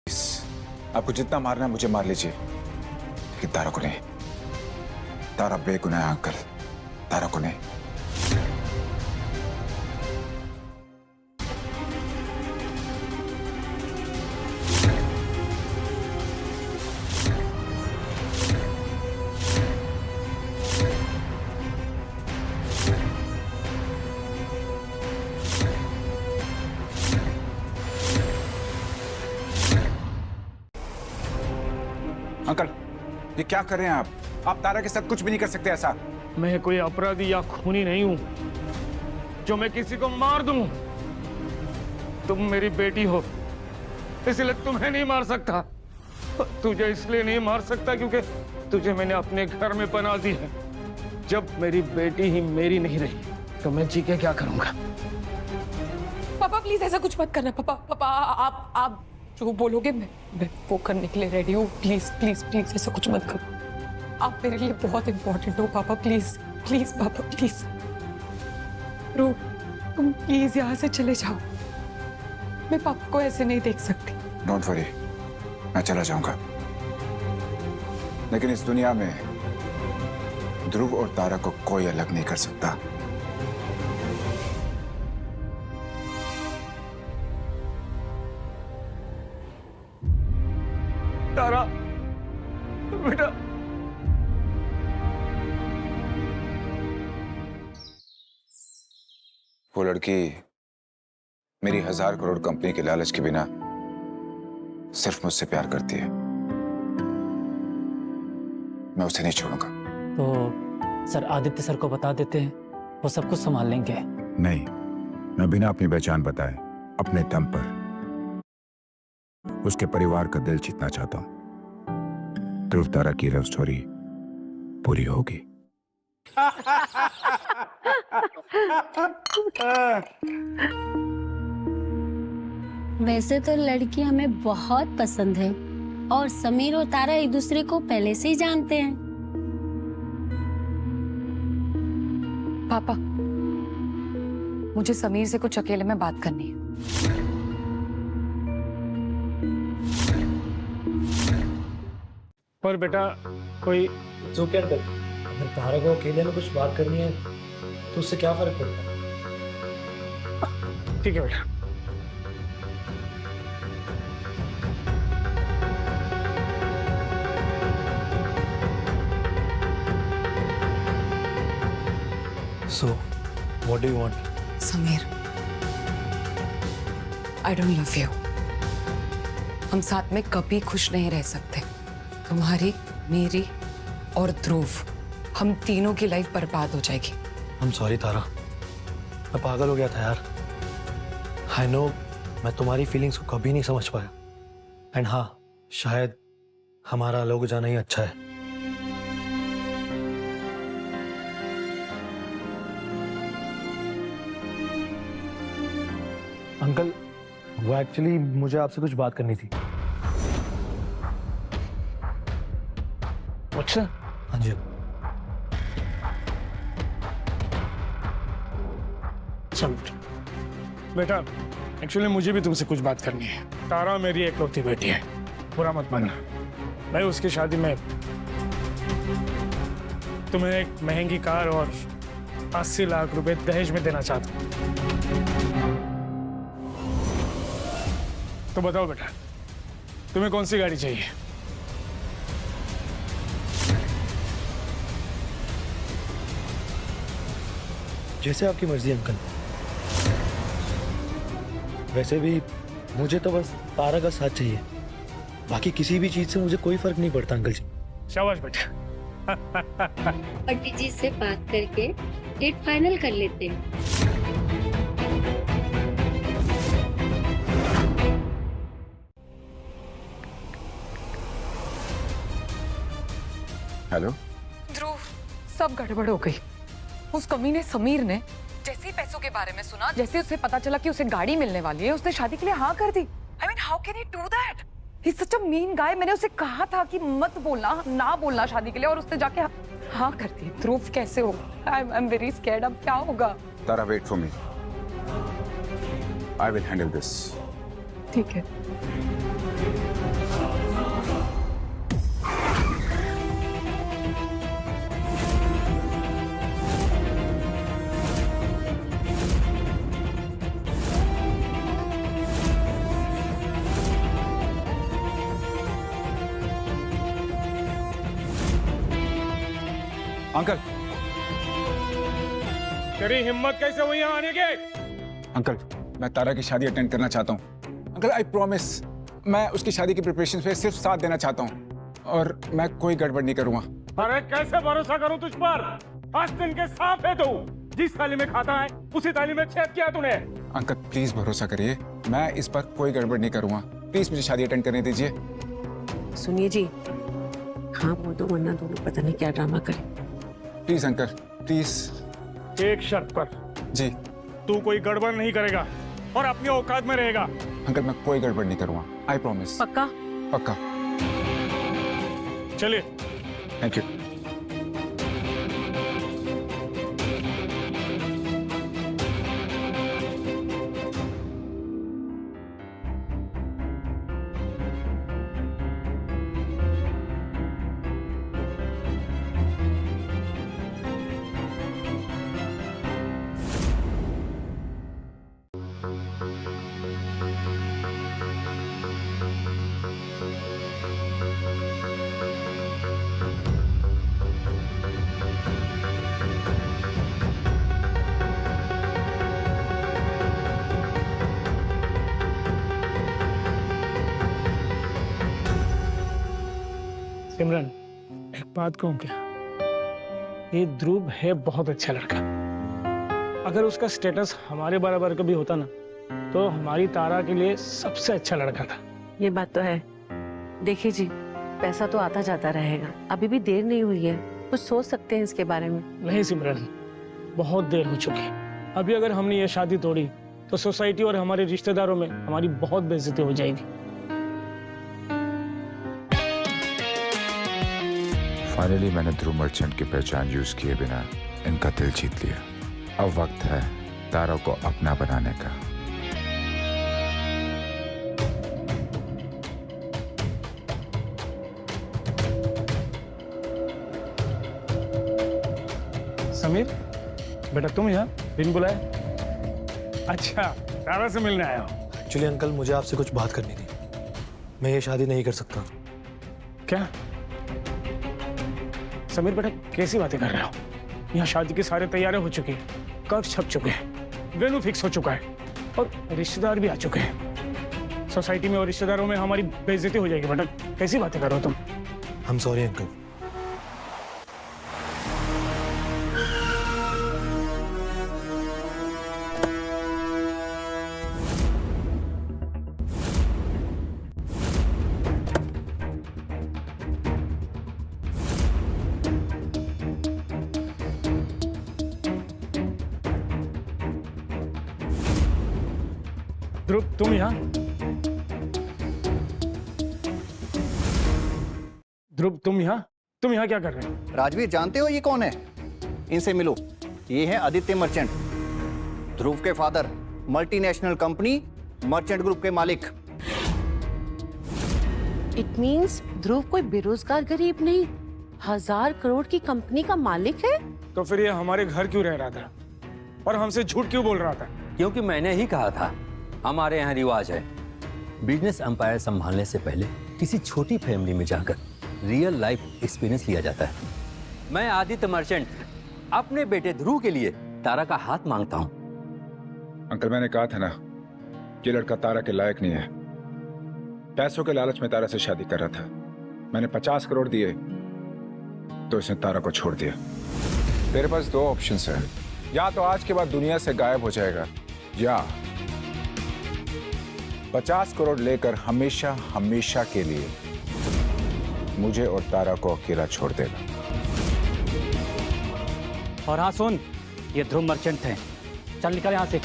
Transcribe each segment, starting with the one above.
आपको जितना मारना है मुझे मार लीजिए, लेकिन तारा को नहीं। तारा बेगुनाह है अंकल, तारा को नहीं। अंकल, ये क्या कर रहे हैं आप? आप तारा के साथ कुछ भी नहीं कर सकते ऐसा। मैं कोई अपराधी या खूनी नहीं हूं जो मैं किसी को मार दूं। तुम मेरी बेटी हो, इसलिए तुम्हें नहीं मार सकता। तुझे इसलिए नहीं मार सकता क्योंकि तुझे मैंने अपने घर में पनाह दी है। जब मेरी बेटी ही मेरी नहीं रही तो मैं जी के क्या करूंगा? पापा प्लीज ऐसा कुछ मत करना। पापा पापा आप जो बोलोगे मैं वो करने के लिए रेडी हूँ। प्लीज प्लीज प्लीज ऐसा कुछ मत करो। आप मेरे लिए बहुत इंपॉर्टेंट हो पापा। प्लीज प्लीज पापा प्लीज। रो, तुम प्लीज यहाँ से चले जाओ। मैं पापा को ऐसे नहीं देख सकती। डोंट वरी, मैं चला जाऊंगा, लेकिन इस दुनिया में ध्रुव और तारा को कोई अलग नहीं कर सकता। तारा बेटा, वो लड़की मेरी 1000 करोड़ कंपनी के लालच के बिना सिर्फ मुझसे प्यार करती है। मैं उसे नहीं छोड़ूंगा। तो सर आदित्य सर को बता देते हैं, वो सब कुछ संभाल लेंगे। नहीं, मैं बिना अपनी पहचान बताए अपने दम पर उसके परिवार का दिल जीतना चाहता हूं। ध्रुव तारा की लव स्टोरी पूरी होगी। वैसे तो लड़की हमें बहुत पसंद है और समीर और तारा एक दूसरे को पहले से ही जानते हैं। पापा मुझे समीर से कुछ अकेले में बात करनी है। पर बेटा कोई जो क्या कर, अगर तारा को अकेले में कुछ बात करनी है तो उससे क्या फर्क पड़ता है? ठीक है बेटा। So, what do you want? Sameer, I don't love you. हम साथ में कभी खुश नहीं रह सकते। तुम्हारी, मेरी और ध्रुव, हम तीनों की लाइफ बर्बाद हो जाएगी। I'm sorry तारा, मैं पागल हो गया था यार। I know, मैं तुम्हारी फीलिंग्स को कभी नहीं समझ पाया। एंड हाँ, शायद हमारा लोग जाना ही अच्छा है। अंकल, वो एक्चुअली मुझे आपसे कुछ बात करनी थी। अच्छा, हाँ जी। चल बेटा, एक्चुअली मुझे भी तुमसे कुछ बात करनी है। तारा मेरी एकलौती बेटी है, बुरा मत मानना। मैं उसकी शादी में तुम्हें एक महंगी कार और 80 लाख रुपए दहेज में देना चाहता हूँ। तो बताओ बेटा, तुम्हें कौन सी गाड़ी चाहिए? जैसे आपकी मर्जी अंकल। वैसे भी मुझे तो बस तारा का साथ चाहिए, बाकी किसी भी चीज से मुझे कोई फर्क नहीं पड़ता अंकल जी। शाबाश बेटा। पंडित जी से बात करके डेट फाइनल कर लेते हैं। हेलो ध्रुव, सब गड़बड़ हो गई। उस कमीने समीर ने जैसे ही पैसों के बारे में सुना, जैसे उसे पता चला कि उसे गाड़ी मिलने वाली है, उसने शादी के लिए हाँ कर दी। I mean how can he do that? He is such a mean guy. मैंने उसे कहा था कि मत बोलना, ना बोलना शादी के लिए, और उसने जाके हाँ कर दी। ध्रुव कैसे होगा? I am very scared. अब क्या होगा? Tara, wait for me, I will handle this. ठीक है। अंकल तेरी हिम्मत कैसे हुई यहाँ आने की? अंकल, मैं तारा की शादी अटेंड करना चाहता हूँ। अंकल आई प्रॉमिस, मैं उसकी शादी की प्रिपरेशन पे सिर्फ साथ देना चाहता हूँ और मैं कोई गड़बड़ नहीं करूँगा। अरे कैसे भरोसा करूं तुझ पर? आज दिन के साफ है तू। जिस थाली में खाता है उसी थाली में छेद किया तूने। अंकल प्लीज भरोसा करिए, मैं इस पर कोई गड़बड़ नहीं करूँगा। प्लीज मुझे शादी अटेंड करने दीजिए। सुनिए जी, हाँ बोल दो वरना दोनों पता नहीं क्या ड्रामा करें। Please uncle please. एक शर्त पर, जी तू कोई गड़बड़ नहीं करेगा और अपनी औकात में रहेगा। अंकल, मैं कोई गड़बड़ नहीं करूँगा, आई प्रॉमिस। पक्का? पक्का। चलिए। Thank you. सिमरन, एक बात कहूं क्या? ये ध्रुव है बहुत अच्छा लड़का। अगर उसका स्टेटस हमारे बराबर का भी होता ना तो हमारी तारा के लिए सबसे अच्छा लड़का था। ये बात तो है। देखिए जी, पैसा तो आता जाता रहेगा, अभी भी देर नहीं हुई है, कुछ सोच सकते हैं इसके बारे में। नहीं सिमरन, बहुत देर हो चुकी है। अभी अगर हमने ये शादी तोड़ी तो सोसाइटी और हमारे रिश्तेदारों में हमारी बहुत बेइज्जती हो जाएगी। फाइनली मैंने ध्रुव मर्चेंट की पहचान यूज किए बिना इनका दिल जीत लिया। अब वक्त है तारा को अपना बनाने का। समीर, बेटा तुम यहाँ बिन बुलाए? अच्छा, तारा से मिलने आया हो? एक्चुअली अंकल, मुझे आपसे कुछ बात करनी थी। मैं ये शादी नहीं कर सकता। क्या समीर बेटा, कैसी बातें कर रहे हो? यहाँ शादी की सारी तैयारियां हो चुकी हैं, कार्ड छप चुके हैं, वेन्यू फिक्स हो चुका है और रिश्तेदार भी आ चुके हैं। सोसाइटी में और रिश्तेदारों में हमारी बेइज्जती हो जाएगी। बेटा कैसी बातें कर रहे हो तुम? I am sorry uncle. Dhruv, तुम यहाँ? ध्रुव, तुम यहाँ क्या कर रहे हो? राजवीर, जानते हो ये कौन है? इनसे मिलो। ये है आदित्य मर्चेंट, ध्रुव के father, multinational company merchant group के मालिक। इट मीन्स ध्रुव कोई बेरोजगार गरीब नहीं, 1000 करोड़ की कंपनी का मालिक है। तो फिर ये हमारे घर क्यों रह रहा था और हमसे झूठ क्यों बोल रहा था? क्योंकि मैंने ही कहा था, हमारे यहाँ रिवाज है बिजनेस एम्पायर संभालने से पहले किसी छोटी फैमिली में जाकर रियल लाइफ एक्सपीरियंस लिया जाता है। मैं आदित्य मर्चेंट अपने बेटे ध्रुव के लिए तारा का हाथ मांगता हूँ। अंकल, मैंने कहा था ना, ये लड़का तारा के लायक नहीं है। पैसों के लालच में तारा से शादी कर रहा था। मैंने 50 करोड़ दिए तो इसने तारा को छोड़ दिया। तेरे पास दो ऑप्शंस हैं, या तो आज के बाद दुनिया से गायब हो जाएगा या 50 करोड़ लेकर हमेशा हमेशा के लिए मुझे और तारा को अकेला छोड़ देगा। और हाँ सुन, ये ध्रुव मर्चेंट हैं, चल निकल यहाँ से।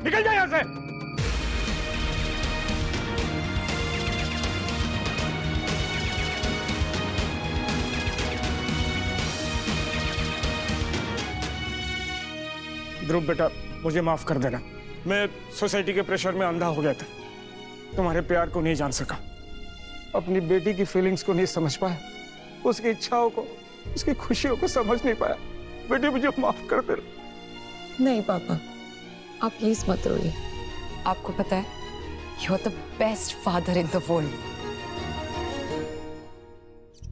निकल जाए यहाँ से। ध्रुव बेटा, मुझे माफ कर देना। मैं सोसाइटी के प्रेशर में अंधा हो गया था, तुम्हारे प्यार को नहीं जान सका, अपनी बेटी की फीलिंग्स को नहीं समझ पाया, उसकी इच्छाओं को, उसकी खुशियों को समझ नहीं पाया। बेटी मुझे माफ कर देना। नहीं पापा, आप प्लीज मत रोइए। आपको पता है, you are the best father in the world.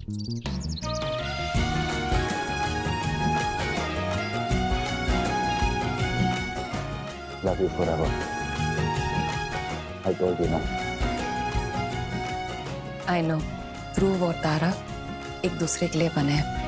Love you forever. I told you ना. I know. ध्रुव और तारा एक दूसरे के लिए बने हैं।